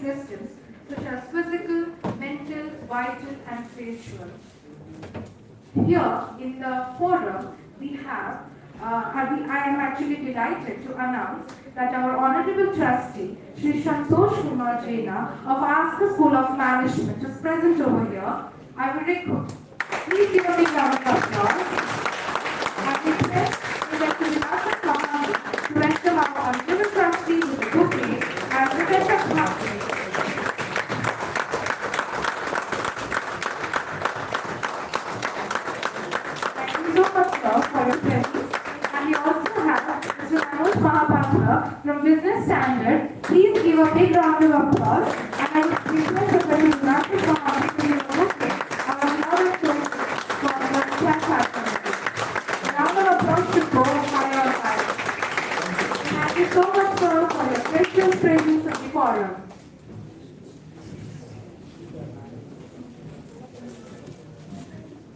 existence, such as physical, mental, vital, and spiritual. Here in the forum, we have, I am actually delighted to announce that our Honorable Trustee, Shri Santosh Kumar Jaina of Aska School of Management is present over here. I will request, please give a big round of applause. I request that to the last of Mahali to welcome our Honorable Trustee with a bouquet and request of Mahali. For your presence. And we also have Mr. Manoj Mahapatra from Business Standard. Please give a big round of applause. And I request the President Manoj Mahapatra to give a bouquet and a round of applause for the chat platform. A round of applause should go higher and higher. Thank you so much, sir, for your precious presence at the forum.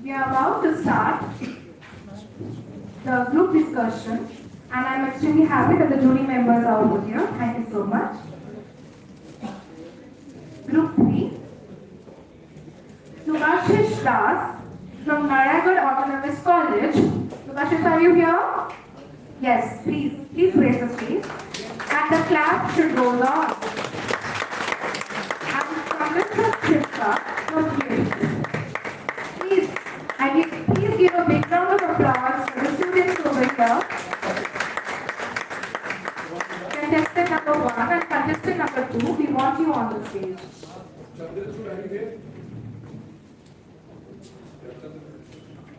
We are about to start the group discussion, and I'm extremely happy that the jury members are over here. Thank you so much. Group 3, Subhashish Das from Narayagarh Autonomous College. Subhashish, are you here? Yes, please raise the stage. And the clap should roll on. And from Mr. Shifta from here. Please give a big round of applause for the students over here. Contestant number 1 and contestant number 2, we want you on the stage.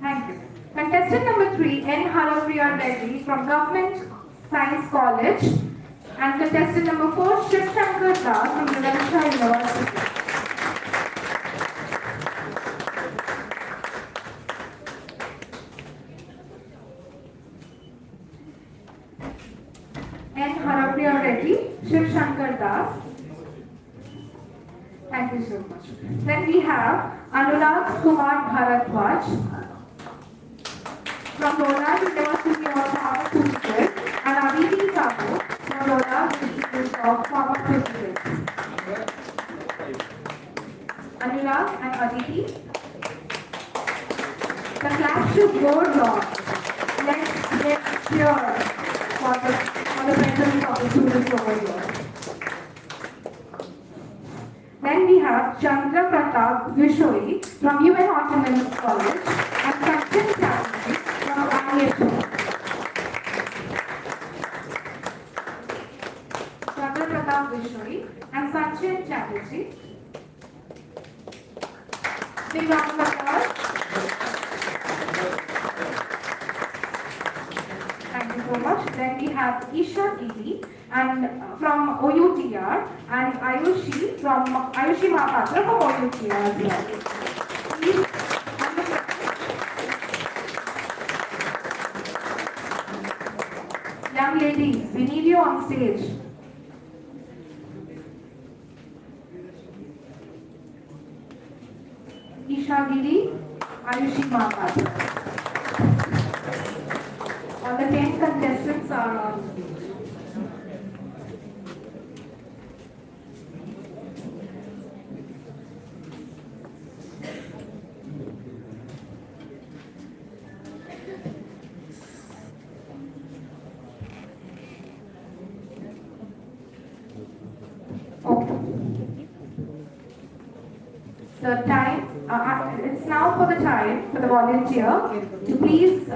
Thank you. Contestant number 3, N. Harapriya Reddy from Government Science College. And contestant number 4, Shiv Shankar Das from Viveka University. N. Harapriya Reddy, Shiv Shankar Das. Thank you so much. Then we have Anurag Kumar Bharadwaj from Roland University of Pharmaceuticals and Aditi Sabu from Roland Institute of Pharmaceuticals. Anurag and Aditi. The clap should go long. Let's cheer for the presence of the students over here. Then we have Chandra Pratap Vishoi from UN Autonomous College and Sachin Chatterjee from ISO. Chandra Pratap Vishoi and Sachin Chatterjee. Big round of applause. Thank you so much. Then we have Isha Giri and from OUTR and Ayushi Mahapatra from OUTR as well. Please, young ladies, we need you on stage. Isha Giri, Ayushi Mahapatra. All the 10 contestants are on stage. The time, it's now for the time for the volunteer to please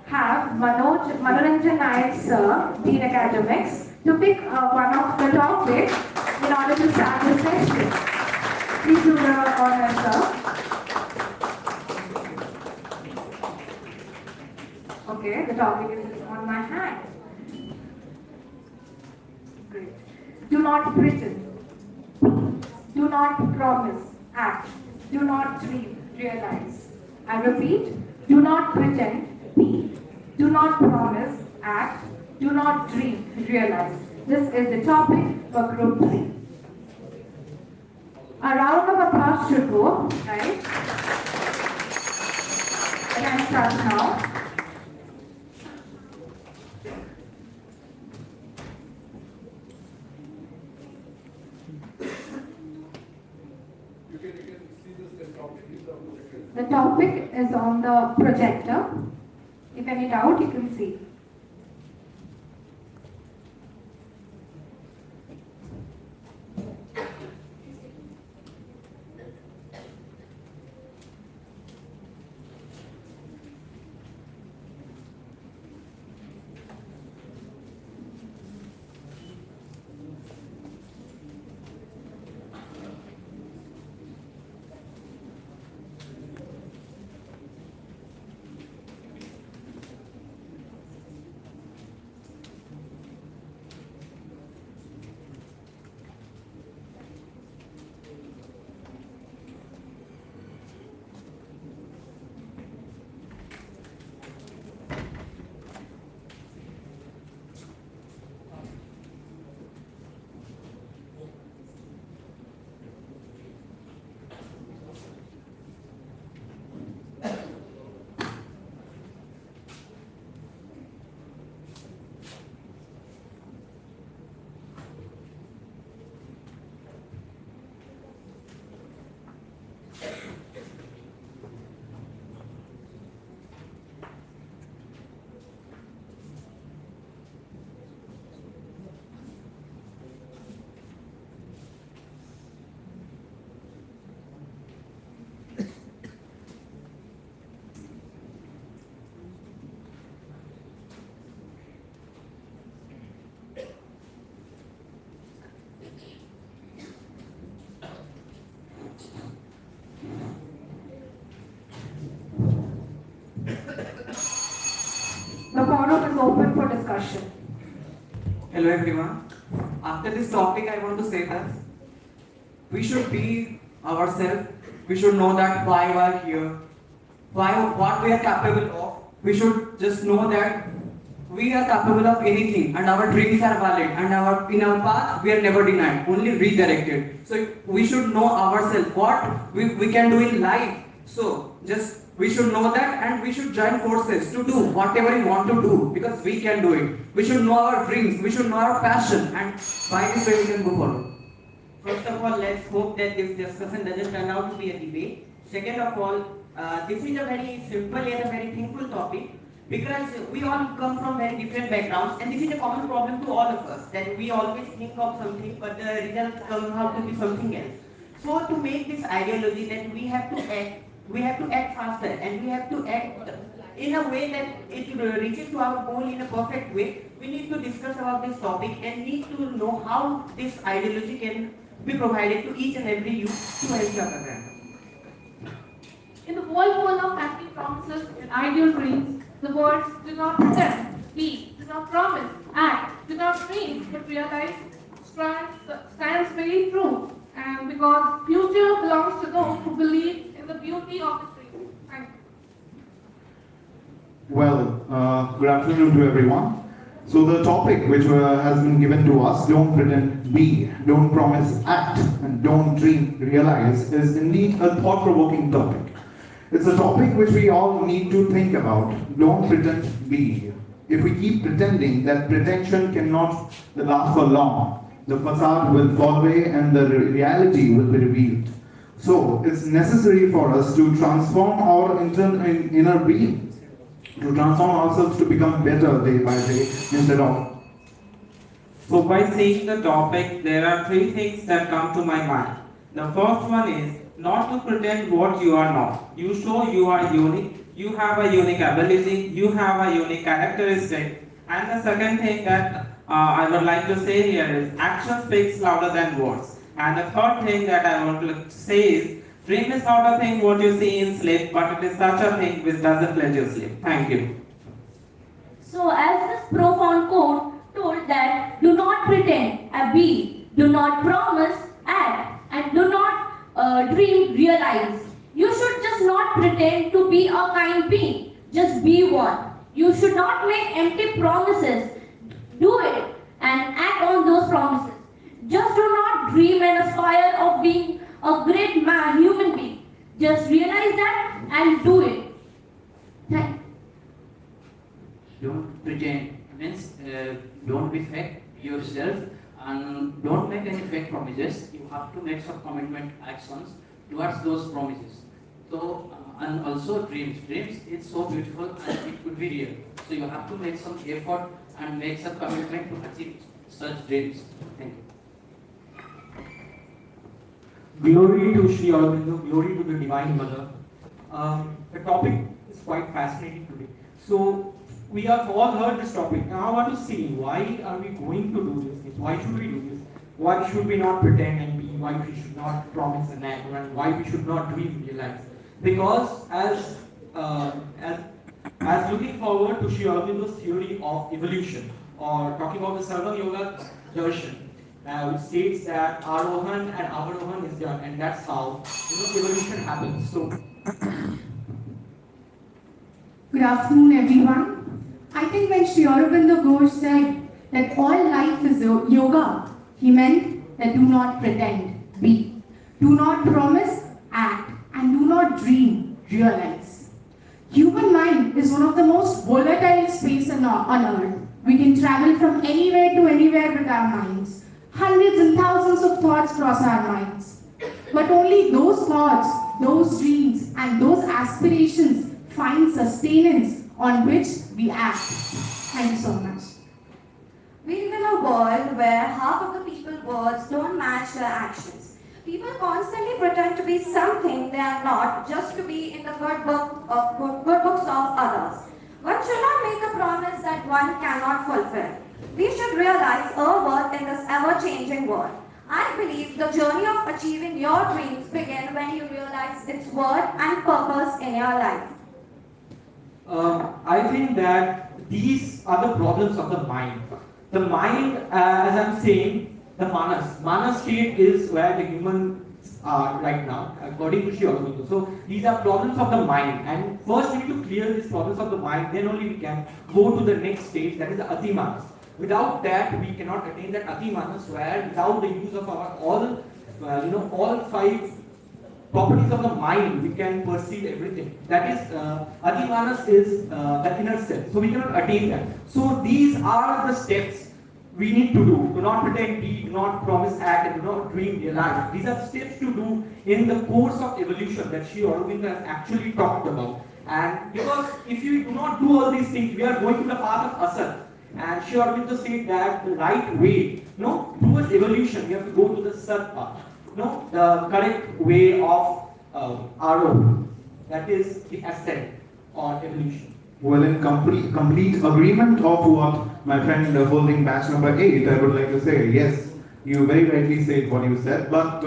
have Manoranjan Nayak sir, Dean Academics, to pick one of the topics in order to start the session. Please do the honor, sir. Okay, the topic is on my hand. Great. Do not pretend. Do not promise, act. Do not dream, realize. I repeat, do not pretend, be. Do not promise, act. Do not dream, realize. This is the topic for Group 3. A round of applause should go, right? Can I start now? The topic is on the projector. If any doubt, you can see. The forum is open for discussion. Hello everyone. After this topic, I want to say that we should be ourselves. We should know that why we are here, what we are capable of. We should just know that we are capable of anything, and our dreams are valid, and in our path we are never denied, only redirected. So we should know ourselves what we can do in life. So just we should know that, and we should join forces to do whatever we want to do, because we can do it. We should know our dreams, we should know our passion, and by this way we can go forward. First of all, let's hope that this discussion doesn't turn out to be a debate. Second of all, this is a very simple yet a very thankful topic, because we all come from very different backgrounds, and this is a common problem to all of us, that we always think of something but the result comes out to be something else. So to make this ideology that we have to act faster, and we have to act in a way that it reaches to our goal in a perfect way. We need to discuss about this topic and need to know how this ideology can be provided to each and every youth to help the other. In the world full of happy promises and ideal dreams, the words do not pretend, be, do not promise, act, do not dream, but realize stands very true. And because future belongs to those who believe in the beauty of the dream. Thank you. Well, good afternoon to everyone. So the topic which has been given to us, don't pretend, be, don't promise, act, and don't dream, realize, is indeed a thought-provoking topic. It's a topic which we all need to think about. Don't pretend, be. If we keep pretending, that pretension cannot last for long. The facade will fall away and the reality will be revealed. So it's necessary for us to transform our inner being, to transform ourselves to become better day by day instead of. So by seeing the topic, there are three things that come to my mind. The first one is not to pretend what you are not. You show you are unique, you have a unique ability, you have a unique characteristic. And the second thing that I would like to say here is action speaks louder than words. And the third thing that I want to say is dream is not a thing what you see in sleep, but it is such a thing which doesn't let you sleep. Thank you. So as this profound quote told that do not pretend, be, do not promise, act, and do not dream, realize. You should just not pretend to be a kind being. Just be one. You should not make empty promises. Do it and act on those promises. Just do not dream and aspire of being a great man, human being. Just realize that and do it. Thank you. Don't pretend, means don't be fake yourself, and don't make any fake promises. You have to make some commitment actions towards those promises. So, and also dreams. Dreams is so beautiful and it could be real. So you have to make some effort and make some commitment to achieve such dreams. Thank you. Glory to Sri Aurobindo, glory to the Divine Mother. The topic is quite fascinating today. So, we have all heard this topic. Now, I want to see why are we going to do this? Why should we do this? Why should we not pretend and be? Why we should not promise and act? And why we should not dream, realize? Because as looking forward to Sri Aurobindo's theory of evolution, or talking about the Sarva Yoga Darshan, which states that Arohan and Avarohan is done, and that's how evolution happens. So, Good afternoon, everyone. I think when Sri Aurobindo Ghosh said that all life is yoga, he meant that do not pretend, be. Do not promise, act. And do not dream, realize. Human mind is one of the most volatile spaces on earth. We can travel from anywhere to anywhere with our minds. Hundreds and thousands of thoughts cross our minds. But only those thoughts, those dreams, and those aspirations find sustenance on which we act. Thank you so much. We live in a world where half of the people's words don't match their actions. People constantly pretend to be something they are not just to be in the good books of others. One should not make a promise that one cannot fulfill. We should realize our worth in this ever-changing world. I believe the journey of achieving your dreams begins when you realize its worth and purpose in your life. I think that these are the problems of the mind. The mind, as I'm saying, the manas state is where the humans are right now, according to Sri Aurobindo. So these are problems of the mind, and first we need to clear these problems of the mind. Then only we can go to the next stage, that is the ati manas. Without that, we cannot attain that ati manas, where without the use of our all five properties of the mind, we can perceive everything. That is, ati manas is the inner self. So we cannot attain that. So these are the steps we need to do. Do not pretend, be, do not promise, act, and do not dream, realize. These are steps to do in the course of evolution that Sri Aurobindo has actually talked about. And because if you do not do all these things, we are going to the path of asat. And Sri Aurobindo said that the right way, towards evolution, we have to go to the sat path. The correct way of aroha. That is the ascent or evolution. Well, in complete agreement of what my friend holding batch number 8, I would like to say, yes, you very rightly said what you said, but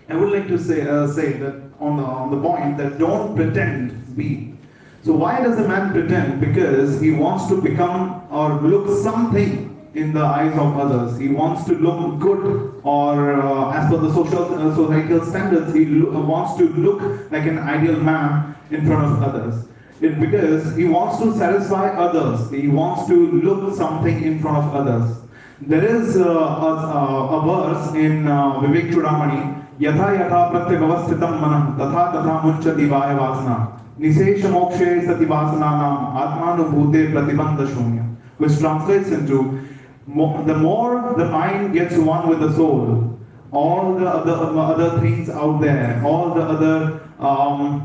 I would like to say that on the point that don't pretend, be. So why does a man pretend? Because he wants to become or look something in the eyes of others. He wants to look good, or as per the societal standards, he wants to look like an ideal man in front of others. Because he wants to satisfy others. He wants to look something in front of others. There is a verse in Vivek Chudamani, Yatha yatha pratyavasthitam manah tatha tatha munchati vaya vasana nisesha mokshe sati vasananam atmanubhute pratibandha shunya, which translates into the more the mind gets one with the soul, all the other things out there, all the other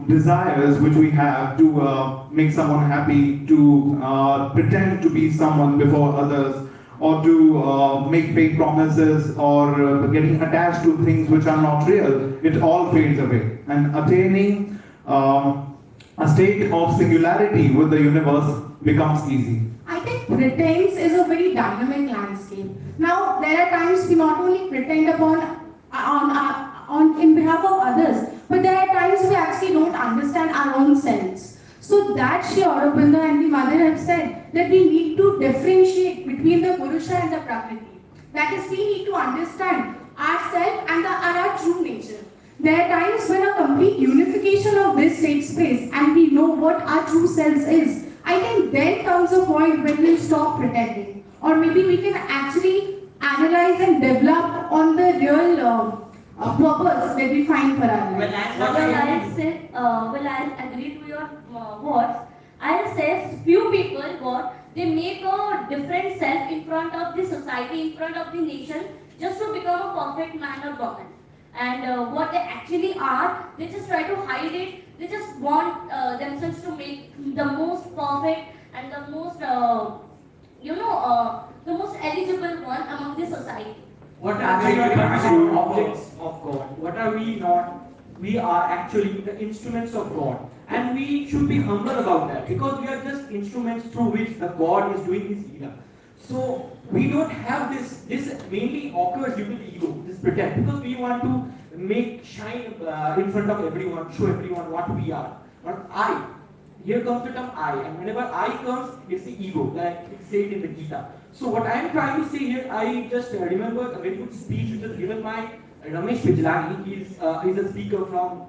desires which we have to make someone happy, to pretend to be someone before others, or to make fake promises, or getting attached to things which are not real, it all fades away. And attaining a state of singularity with the universe becomes easy. I think pretense is a very dynamic landscape. Now, there are times we not only pretend in behalf of others, but there are times we actually don't understand our own selves. So that Sri Aurobindo and the mother have said that we need to differentiate between the Purusha and the Prakriti. That is, we need to understand ourselves and our true nature. There are times when a complete unification of this takes place and we know what our true selves is. I think then comes a point when we stop pretending. Or maybe we can actually analyze and develop on the real purpose that we find for our life. I agree to your words. I'll say few people they make a different self in front of the society, in front of the nation, just to become a perfect man or woman. and what they actually are. They just try to hide it. They just want themselves to make the most perfect and the most, the most eligible one among the society. What are we not objects of God? What are we not? We are actually the instruments of God. And we should be humble about that because we are just instruments through which the God is doing his leela. So we don't have this mainly occurs due to the ego, this pretend, because we want to make shine in front of everyone, show everyone what we are. But I, here comes the term I, and whenever I comes, it's the ego, like it's said in the Gita. So what I am trying to say here, I just remember a very good speech which was given by Ramesh Bijlani. He's a speaker from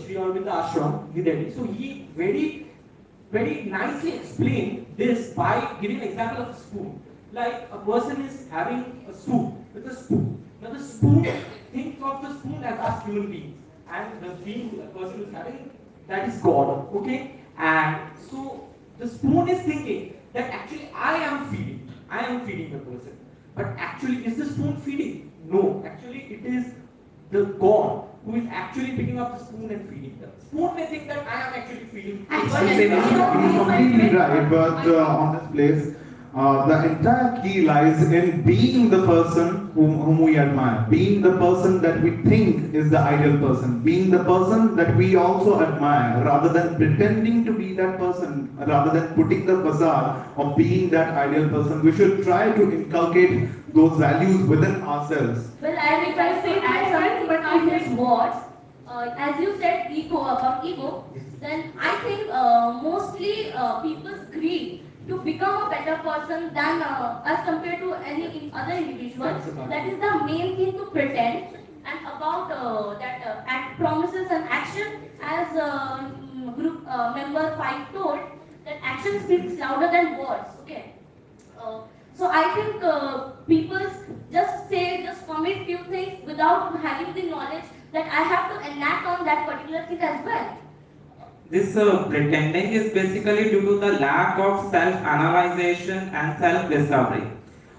Sri Aurobindo Ashram, New Delhi. So he very nicely explained this by giving an example of a spoon. Like a person is having a soup with a spoon. Now the spoon, think of the spoon as us human beings, and the being a person is having, that is God. Okay, and so the spoon is thinking that actually I am feeding the person. But actually, is the spoon feeding? No, actually it is the God who is actually picking up the spoon and feeding them. Spoon may think that I am actually feeding. He's completely right, but on this place, the entire key lies in being the person whom we admire, being the person that we think is the ideal person, being the person that we also admire, rather than pretending to be that person, rather than putting the facade of being that ideal person. We should try to inculcate those values within ourselves. Well, and if I say add something to his words, as you said about ego, then I think mostly people's greed to become a better person than as compared to any other individual. That is the main thing to pretend. And about act promises and action, as group member 5 told, that action speaks louder than words. Okay. So I think people just commit few things without having the knowledge that I have to enact on that particular thing as well. This pretending is basically due to the lack of self-analyzation and self-discovery.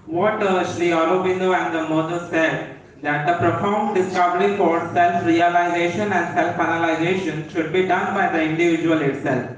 What Sri Aurobindo and the mother said, that the profound discovery for self-realization and self-analyzation should be done by the individual itself.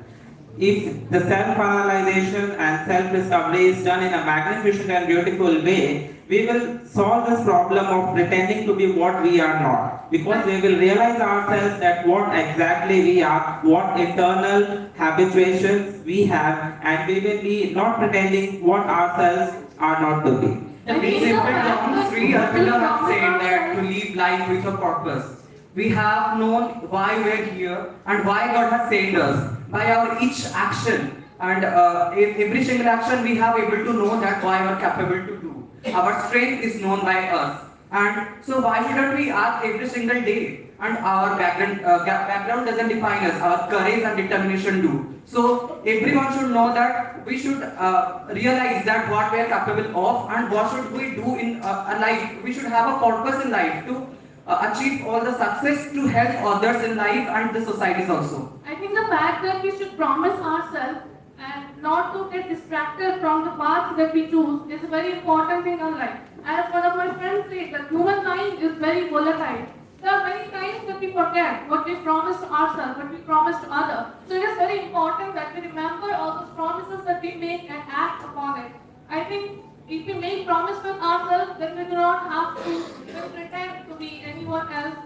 If the self-analyzation and self-discovery is done in a magnificent and beautiful way, we will solve this problem of pretending to be what we are not. Because we will realize ourselves that what exactly we are, what internal habituations we have, and we will be not pretending what ourselves are not to be. The principle of Sri Aurobindo has said that to live life with a purpose. We have known why we are here and why God has saved us by our each action, and every single action we have able to know that why we are capable to do. Our strength is known by us, and so why shouldn't we act every single day? And our background doesn't define us. Our courage and determination do. So everyone should know that we should realize that what we are capable of and what should we do in life. We should have a purpose in life to achieve all the success to help others in life and the societies also. I think the fact that we should promise ourselves and not to get distracted from the path that we choose is a very important thing in life. As one of my friends said, that humankind is very volatile. There are many times that we forget what we promised to ourselves, what we promised to others. So it is very important that we remember all those promises that we make and act upon it. I think if we make promise with ourselves, then we do not have to pretend to be anyone else.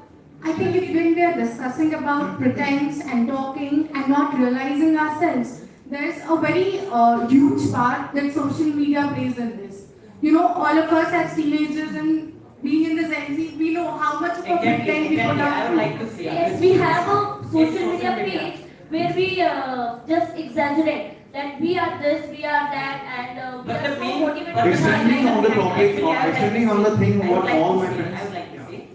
I think if when we are discussing about pretense and talking and not realizing ourselves, there's a very huge part that social media plays in this. You know, all of us as teenagers and being in the Gen Z, we know how much of a pretend we put I out. would like to say. Yes, we have a social media page where we just exaggerate that we are this, we are that, and we But are the so main- motivated. but Extending on the topic, or extending on the thing, what all my I friends. would like to say,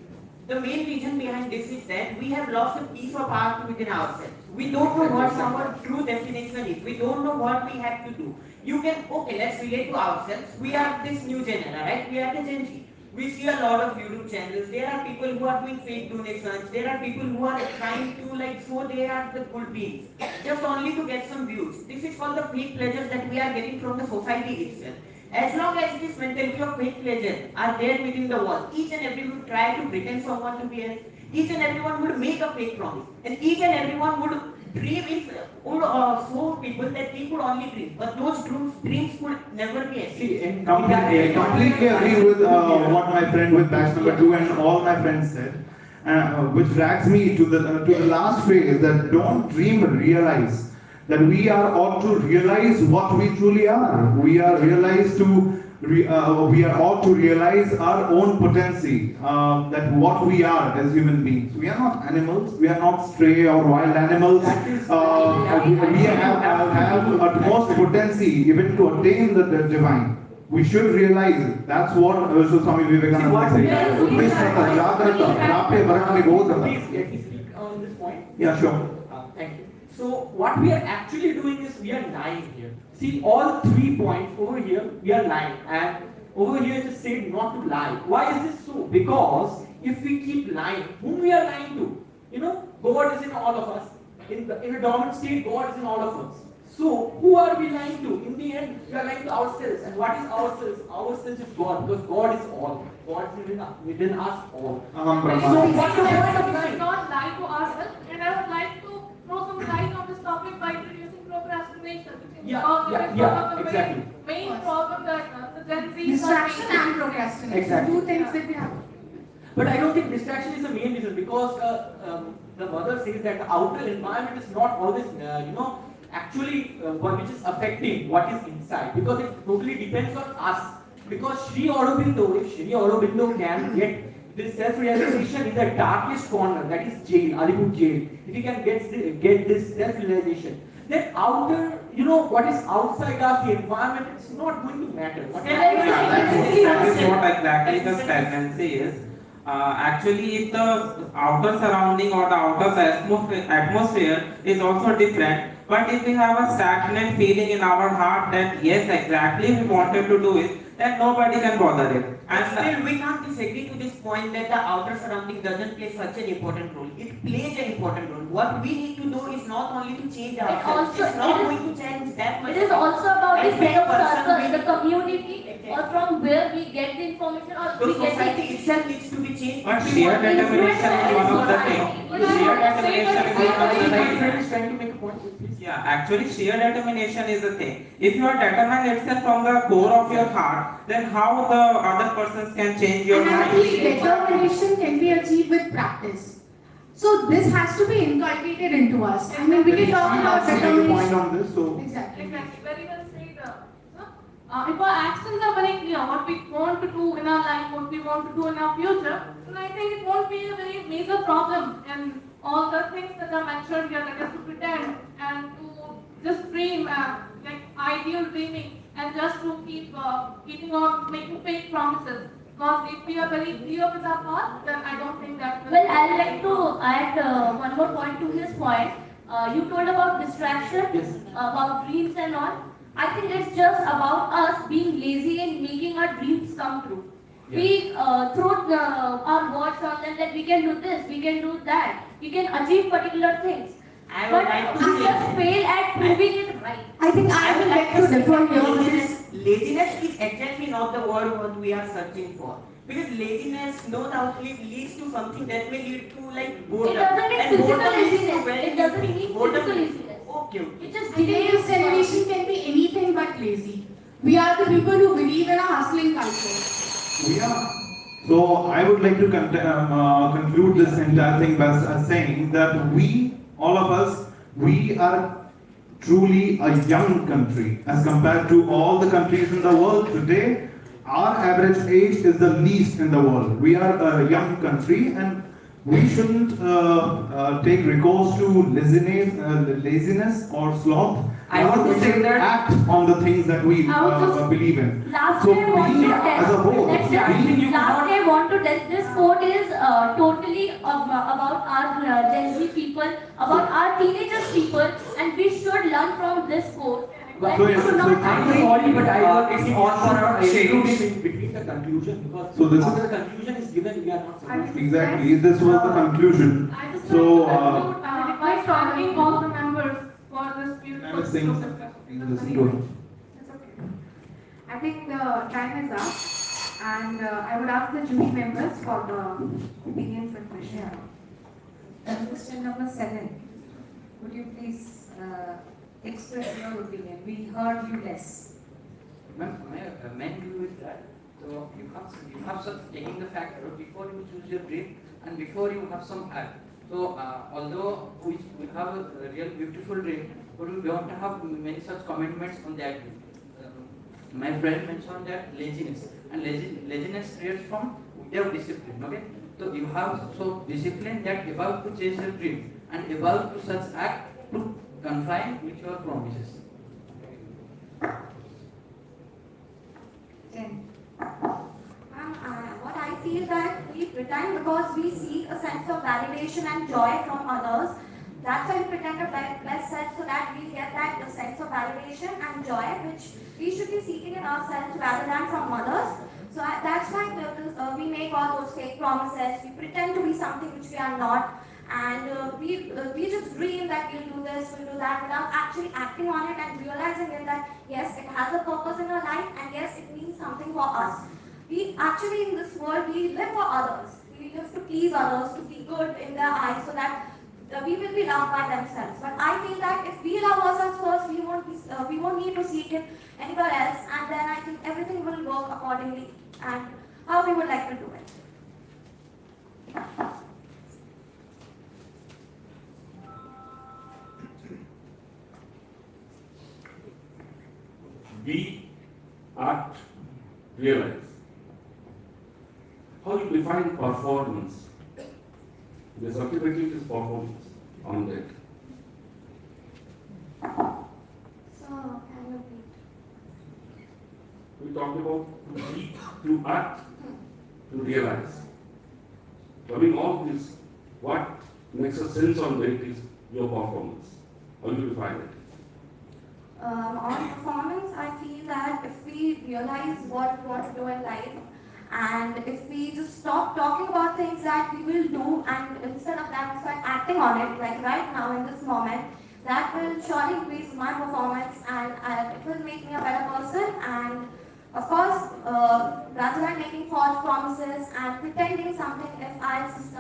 the main reason behind this is that we have lost a piece of art within ourselves. We don't know what our true destination is. We don't know what we have to do. You can, okay, let's relate to ourselves. We are this new generation, right? We are the Gen Z. We see a lot of YouTube channels. There are people who are doing fake donations. There are people who are trying to like show they are the good beings, just only to get some views. This is called the fake pleasures that we are getting from the society itself. As long as this mentality of fake pleasure are there within the world, each and everyone would try to pretend someone to be else. Each and everyone would make a fake promise, and each and everyone would dream would show people that we could only dream, but those dreams could never be achieved. I completely agree with what my friend with batch number 2 and all my friends said, which drags me to the last phrase, that don't dream, realize. That we are ought to realize what we truly are. We are ought to realize our own potency, that what we are as human beings. We are not animals. We are not stray or wild animals. We have utmost potency even to attain the divine. We should realize it. That's what Swami Vivekananda said. Uttishthata, Jagrata, Prapya, Bharatani, Bodhata. Please, let me speak on this point. Yeah, sure. Thank you. So what we are actually doing is we are lying here. See, all 3 points over here, we are lying, and over here it is said not to lie. Why is this so? Because if we keep lying, whom we are lying to? You know, God is in all of us. In a dormant state, God is in all of us. So who are we lying to? In the end, we are lying to ourselves. And what is ourselves? Ourselves is God, because God is all. God is within us all. So what's the point of We should lying? not lie to ourselves, and I would like to throw some light on this topic by introducing procrastination. Exactly. Main problem that the Gen Z Distraction and procrastination. Exactly. Two things that we have. But I don't think distraction is the main reason, because the mother says that the outer environment is not always, actually which is affecting what is inside, because it totally depends on us. Because Sri Aurobindo, if Sri Aurobindo can get this self-realization in the darkest corner, that is jail, Alipur jail, if he can get this self-realization, then outer, what is outside us, the environment, it's not going to matter. That is what exactly the stagnancy is. Actually, if the outer surrounding or the outer atmosphere is also different, but if we have a stagnant feeling in our heart that yes, exactly we wanted to do it, then nobody can bother it. And still, we can't disagree to this point that the outer surrounding doesn't play such an important role. It plays an important role. What we need to do is not only to change ourselves. It's not going to change that much. It is also about the And being a friend person circle, with- the community, or from where we get the information, or The we get society the itself needs to be changed. But sheer determination is one of the things. Sheer determination is one of the My things. friend is trying to make a point, please. Yeah, actually sheer determination is the thing. If you are determined itself from the core of your heart, then how the other persons can change your And mind? actually, determination can be achieved with practice. So this has to be inculcated into us. I mean, we can talk about Make a point determination. on this. So Exactly. Exactly, very well said. If our actions are very clear, what we want to do in our life, what we want to do in our future, then I think it won't be a very major problem. And all the things that are mentioned here, like just to pretend and to just dream, like ideal dreaming, and just to keeping on making fake promises. Because if we are very clear with our path, then I don't think that will. Well, I'd like to add one more point to his point. You told about distraction, Yes. about dreams and all. I think it's just about us being lazy and making our dreams come true. We throw our words on them that we can do this, we can do that, we can achieve particular things. I would But like to we say just fail at proving it right. I think I would like to differ here with this. Laziness is exactly not the word what we are searching for. Because laziness no doubt leads to something that may lead to like boredom. It doesn't mean And physical boredom leads to laziness. very It doesn't few mean things. Boredom physical leads- laziness. Okay. It just I think delays this generation can be anything but lazy. We are the people who believe in a hustling culture. we are. So I would like to conclude this entire thing by saying that we, all of us, we are truly a young country as compared to all the countries in the world today. Our average age is the least in the world. We are a young country, and we shouldn't take recourse to laziness or sloth. I want to We say should that- act on the things that we I would just- believe in. Last So day I want we to as a tell, whole, let's we- just, last day I want to tell, this quote is totally about our Gen Z people, about our teenagers people, and we should learn from this quote. That So, we yeah, should so not I'm act. sorry, but I It's all for our change. in between the conclusion, because So this is- after the conclusion is given, we are not supposed to. Exactly, this was the conclusion. I just So, like to conclude by thanking all the members for this I beautiful was saying discussion. something, listen to him. It's okay. I I think the time is up, and I would ask the jury members for the opinions and questions. Question number 7. Would you please express your opinion? We heard you less. Ma'am, may I amend you with that? So you have some taking the factor before you choose your dream and before you have some act. So although we have a real beautiful dream, but we don't have many such commitments on that dream. My friend mentioned that laziness, and laziness creates from without discipline. Okay, so you have so discipline that about to chase your dream and about to such act to confine with your promises. 10. What I feel that we pretend because we seek a sense of validation and joy from others. That's why we pretend to bless self so that we get that sense of validation and joy which we should be seeking in ourselves rather than from others. So that's why we make all those fake promises. We pretend to be something which we are not, and we just dream that we'll do this, we'll do that, without actually acting on it and realizing it that yes, it has a purpose in our life, and yes, it means something for us. We actually in this world we live for others. We live to please others, to be good in their eyes, so that we will be loved by themselves. But I feel that if we love ourselves first, we won't need to seek it anywhere else, and then I think everything will work accordingly and how we would like to do it. Be, act, realize. How you define performance? Because ultimately it is performance on that. So, can you repeat? We talked about to be, to act, to realize. Coming all this, what makes a sense on that is your performance. How you define it? On performance, I feel that if we realize what we want to do in life, and if we just stop talking about things that we will do, and instead of that we start acting on it, like right now in this moment, that will surely increase my performance, and it will make me a better person. And of course, rather than making false promises and pretending something, if I just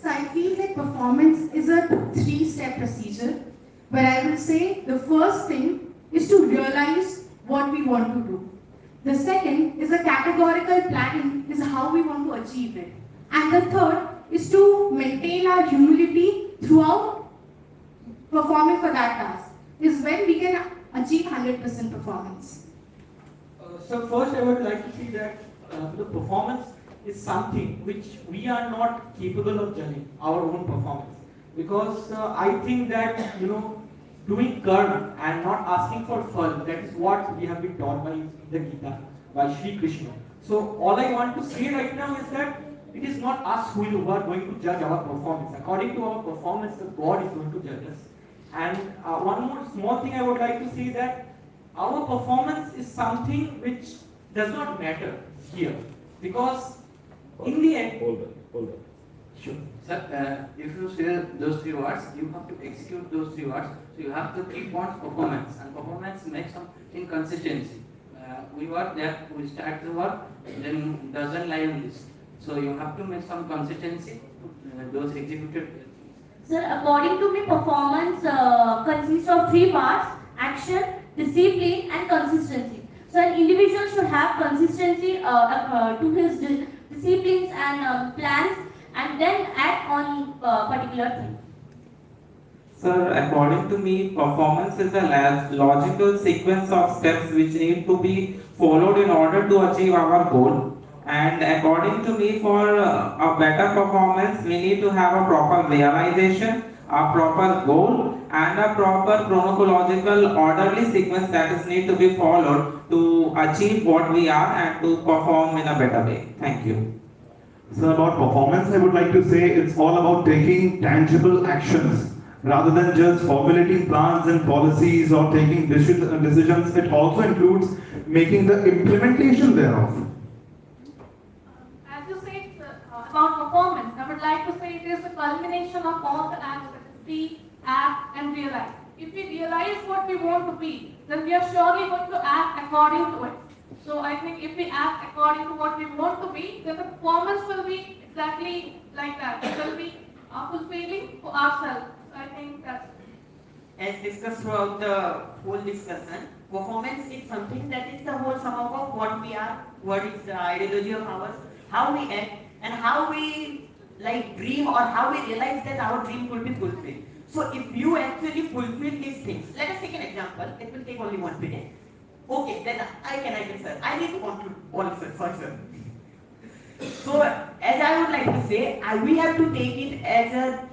So I feel that performance is a 3-step procedure, where I will say the first thing is to realize what we want to do. The second is a categorical planning, is how we want to achieve it. And the third is to maintain our humility throughout performing for that task, is when we can achieve 100% performance. So first I would like to see that the performance is something which we are not capable of judging our own performance. Because I think that, doing karma and not asking for fun, that is what we have been taught by the Gita, by Sri Krishna. So all I want to say right now is that it is not us who are going to judge our performance. According to our performance, the God is going to judge us. And one more small thing I would like to say that our performance is something which does not matter here. Because in the end... Hold on. Sure. Sir, if you say those 3 words, you have to execute those 3 words. So you have to keep on performance, and performance makes some inconsistency. We work there, we start the work, then doesn't lie on this. So you have to make some consistency to those executed. Sir, according to me, performance consists of 3 parts: action, discipline, and consistency. So an individual should have consistency to his disciplines and plans, and then act on particular thing. Sir, according to me, performance is a logical sequence of steps which need to be followed in order to achieve our goal. And according to me, for a better performance, we need to have a proper realization, a proper goal, and a proper chronological orderly sequence that is need to be followed to achieve what we are and to perform in a better way. Thank you. So about performance, I would like to say it's all about taking tangible actions rather than just formulating plans and policies or taking decisions. It also includes making the implementation thereof. As you said about performance, I would like to say it is the culmination of all the aspects: speak, act, and realize. if we realize what we want to be, then we are surely going to act according to it. So I think if we act according to what we want to be, then the performance will be exactly like that. It will be fulfilling for ourselves. So I think that's As discussed throughout the whole discussion, performance is something that is the whole sum up of what we are, what is the ideology of ours, how we act, and how we like dream or how we realize that our dream could be fulfilled. So if you actually fulfill these things, let us take an example. It will take only 1 minute. Okay, then I can sir. I need to conclude. Sir. Sorry, sir. So as I would like to say, we have to take it as a,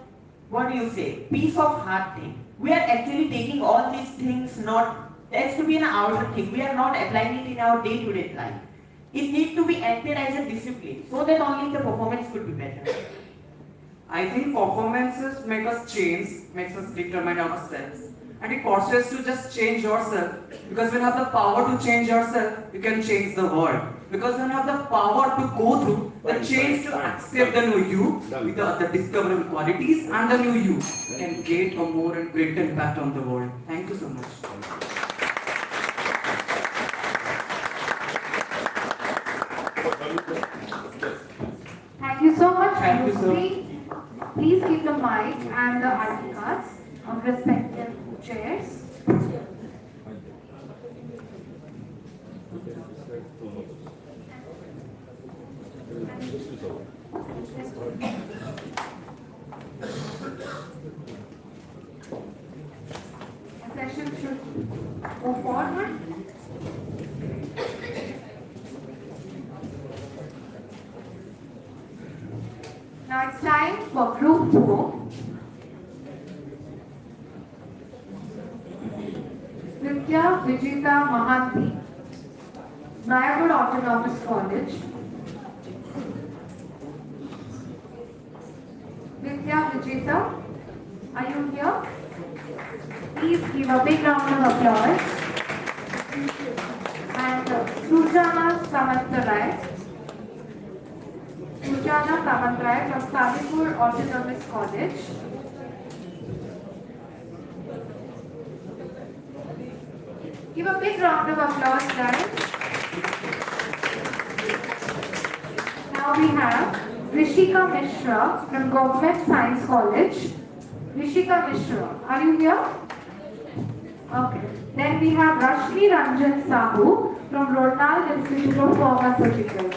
what do you say, piece of heart thing. We are actually taking all these things not, that's to be an outer thing. We are not applying it in our day-to-day life. It needs to be acted as a discipline so that only the performance could be better. I think performances make us change, makes us determine ourselves. And it forces us to just change yourself. Because when you have the power to change yourself, you can change the world. Because when you have the power to go through the change to accept the new you with the discoverable qualities and the new you can get a more and greater impact on the world. Thank you so much. Thank you so much. Thank you, sir. Please keep the mic and the ID cards on respective chairs. The session should go forward. Now it's time for group 4. Vidya Vijita Mahanti, Nayagod Autonomous College. Vidya Vijita, are you here? Please give a big round of applause. And Sujana Samantharai. Sujana Samantharai from Sadipur Autonomous College. Give a big round of applause, guys. Now we have Rishika Mishra from Government Science College. Rishika Mishra, are you here? Okay. Then we have Rashmi Ranjan Sahu from Ronald Institute of Pharmaceuticals.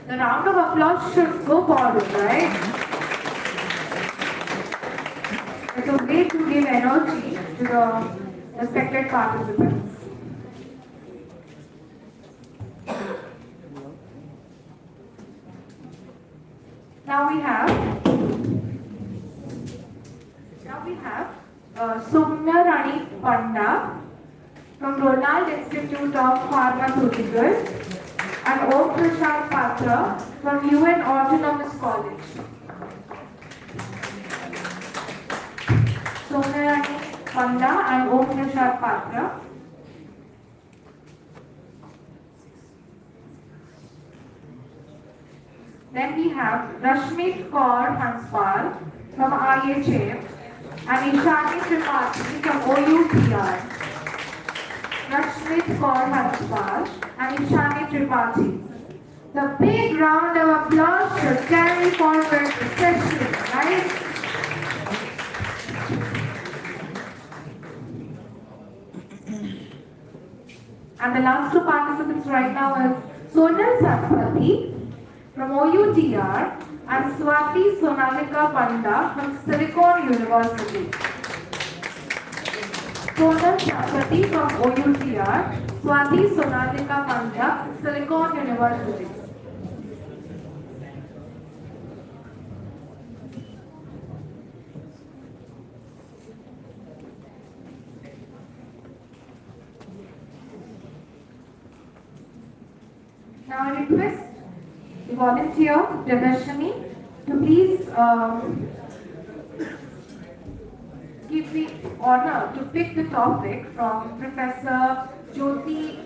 The round of applause should go forward, right? It's a way to give energy to the respected participants. Now we have Soumya Rani Panda from Ronald Institute of Pharmaceuticals and Om Prashad Patra from UN Autonomous College. Soumya Rani Panda and Om Prashad Patra. Then we have Rashmit Kaur Hanspal from IHF and Ishani Tripathi from OUTR. Rashmit Kaur Hanspal and Ishani Tripathi. The big round of applause should carry forward the session, right? And the last two participants right now is Sonal Saraswati from OUTR and Swati Sonalika Panda from Silicon University. Sonal Saraswati from OUTR, Swati Sonalika Panda, Silicon University. Now I request the volunteer, Devashani, to please give the honor to pick the topic from Professor Jyoti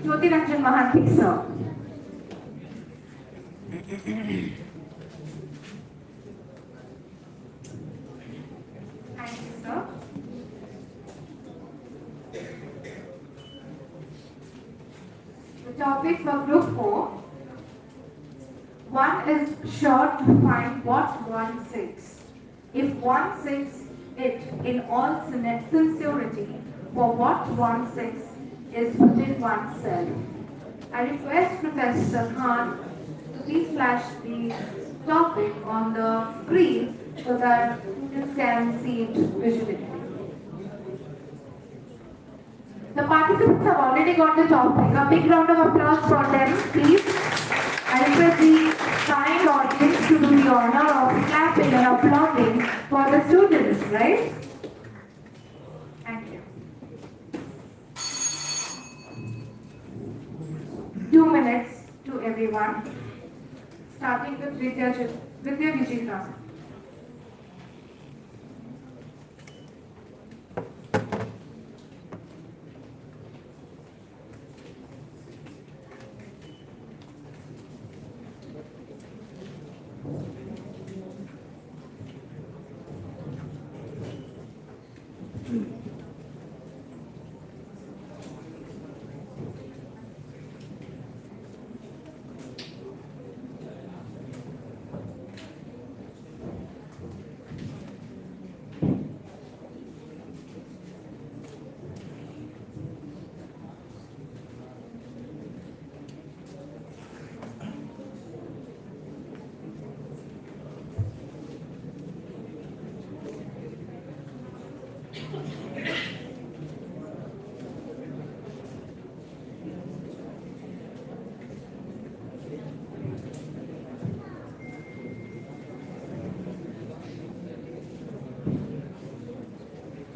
Ranjan Mahanti, sir. The topic for group 4. One is sure to find what one seeks. If one seeks it in all sincerity, for what one seeks is within oneself. I request Professor Khan to please flash the topic on the screen so that students can see it visually. The participants have already got the topic. A big round of applause for them, please. I request the kind audience to do the honor of clapping and applauding for the students, right? Thank you. 2 minutes to everyone. Starting with Vidya Vijayram.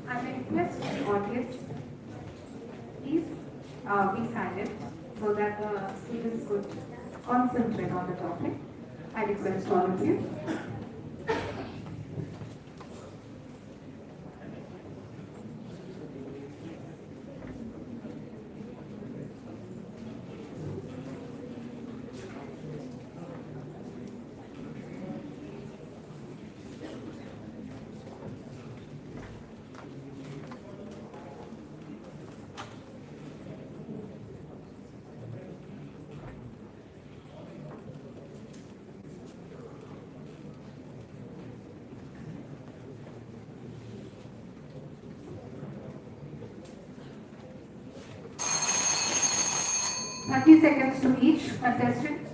I request the audience, please be silent so that the students could concentrate on the topic. I request all of you. Seconds to each contestant.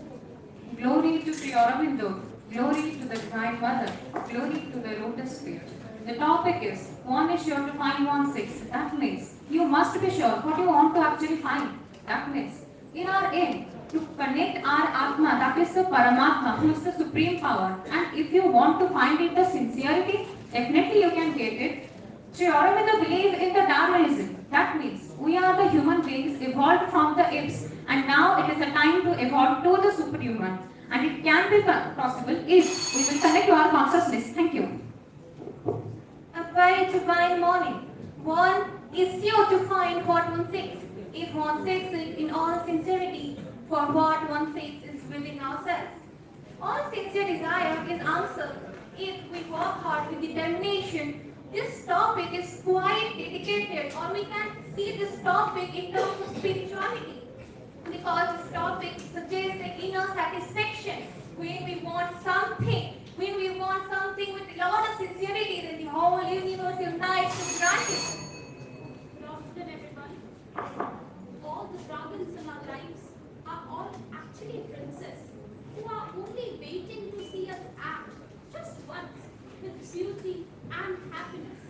Glory to Sri Aurobindo, glory to the Divine Mother, glory to the Lotus Spirit. The topic is, one is sure to find one six. That means, you must be sure what you want to actually find. That means, in our aim to connect our Atma, that is the Paramatma, who is the supreme power. And if you want to find it the sincerity, definitely you can get it. Sri Aurobindo believes in the Darwinism. That means, we are the human beings evolved from the apes. And now it is the time to evolve to the superhuman. And it can be possible if we will connect to our consciousness. Thank you. A very divine morning. One is sure to find what one seeks. If one seeks it in all sincerity, for what one seeks is within ourselves. All sincere desire is answered if we work hard with determination. This topic is quite dedicated, or we can see this topic in terms of spirituality. Because this topic suggests the inner satisfaction. When we want something with a lot of sincerity, then the whole universe unites to grant it. Good afternoon, everyone. All the dragons in our lives are all actually princes who are only waiting to see us act just once with beauty and happiness.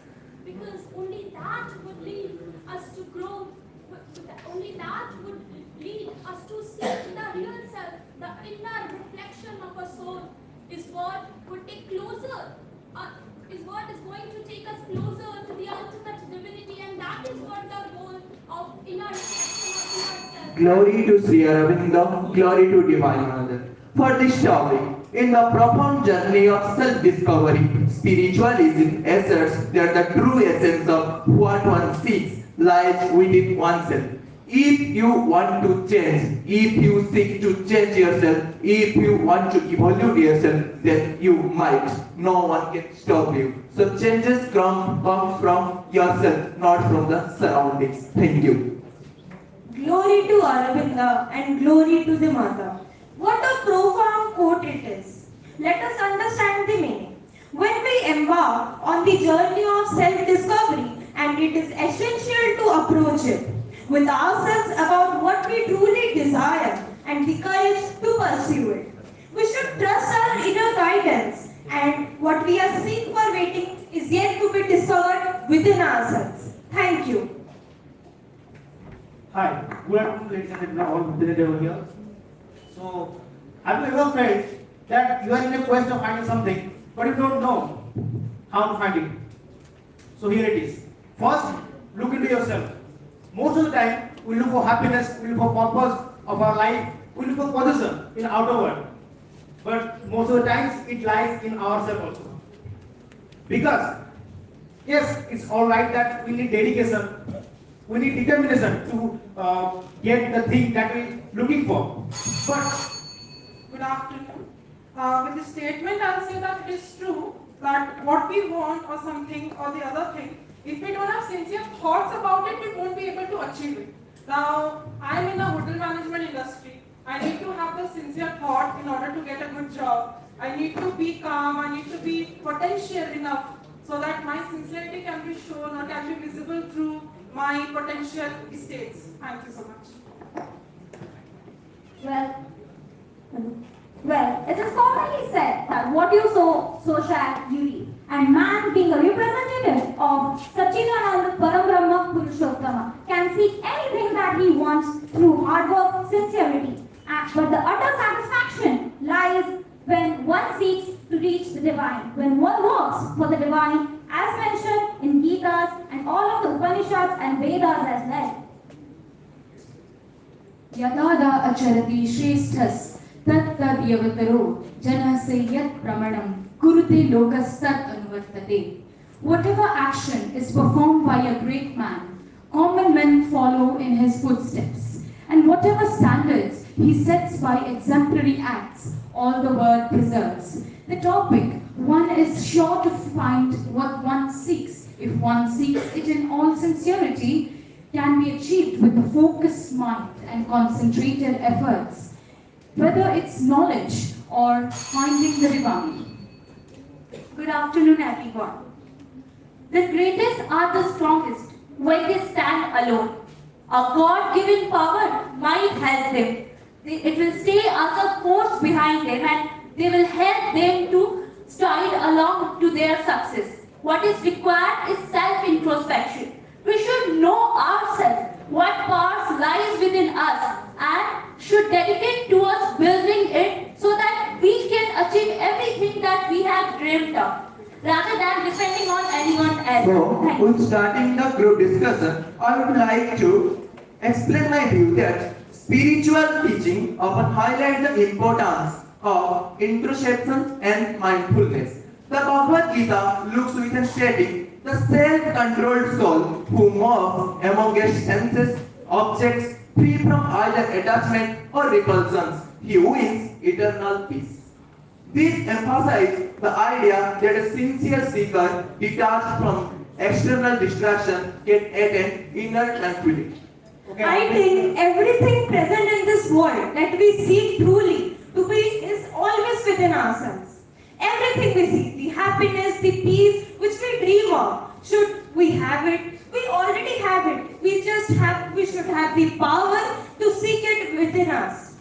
Because only that would lead us to grow. Only that would lead us to see the real self, the inner reflection of a soul is what would take closer, is what is going to take us closer to the ultimate divinity, and that is what the goal of inner reflection of inner self. Glory to Sri Aurobindo, glory to Divine Mother. For this topic, in the profound journey of self-discovery, spiritualism asserts that the true essence of what one seeks lies within oneself. If you want to change, if you seek to change yourself, if you want to evolve yourself, then you might. No one can stop you. So changes come from yourself, not from the surroundings. Thank you. Glory to Aravinda and glory to the mother. What a profound quote it is. Let us understand the meaning. When we embark on the journey of self-discovery, and it is essential to approach it with ourselves about what we truly desire and the courage to pursue it. We should trust our inner guidance, and what we are seeking for waiting is yet to be discovered within ourselves. Thank you. Hi, good afternoon, ladies and gentlemen, all represented over here. So, have you ever felt that you are in a quest of finding something, but you don't know how to find it? So here it is. First, look into yourself. Most of the time, we look for happiness, we look for purpose of our life, we look for position in outer world. But most of the times, it lies in ourselves also. Because, yes, it's alright that we need dedication, we need determination to get the thing that we're looking for. But, Good afternoon. With the statement, I'll say that it is true that what we want or something or the other thing, if we don't have sincere thoughts about it, we won't be able to achieve it. Now, I'm in a hotel management industry. I need to have the sincere thought in order to get a good job. I need to be calm, I need to be potential enough so that my sincerity can be shown or can be visible through my potential states. Thank you so much. Well, it is commonly said that what you sow, so shall you reap. And man, being a representative of Satchidananda Parabrahma Purushottama, can seek anything that he wants through hard work, sincerity. But the utter satisfaction lies when one seeks to reach the divine, when one works for the divine, as mentioned in Gitas and all of the Upanishads and Vedas as well. Yadada acharati shreshthas tat tad yavataro janase yat pramanam kurute lokas tat anuvartate. Whatever action is performed by a great man, common men follow in his footsteps. And whatever standards he sets by exemplary acts, all the world preserves. The topic, one is sure to find what one seeks. If one seeks it in all sincerity, can be achieved with a focused mind and concentrated efforts, whether it's knowledge or finding the divine. Good afternoon, everyone. The greatest are the strongest when they stand alone. A God-given power might help them. It will stay as a force behind them, and they will help them to stride along to their success. What is required is self-introspection. We should know ourselves, what powers lies within us, and should dedicate towards building it so that we can achieve everything that we have dreamed of, rather than depending on anyone else. So, with starting the group discussion, I would like to explain my view that spiritual teaching often highlights the importance of introspection and mindfulness. The Bhagavad Gita looks within steady the self-controlled soul who moves among its senses, objects, free from either attachment or repulsions. He wins eternal peace. This emphasizes the idea that a sincere seeker, detached from external distraction, can attain inner tranquility. I think everything present in this world that we seek truly to be is always within ourselves. Everything we seek, the happiness, the peace which we dream of, should we have it? We already have it. We should have the power to seek it within us.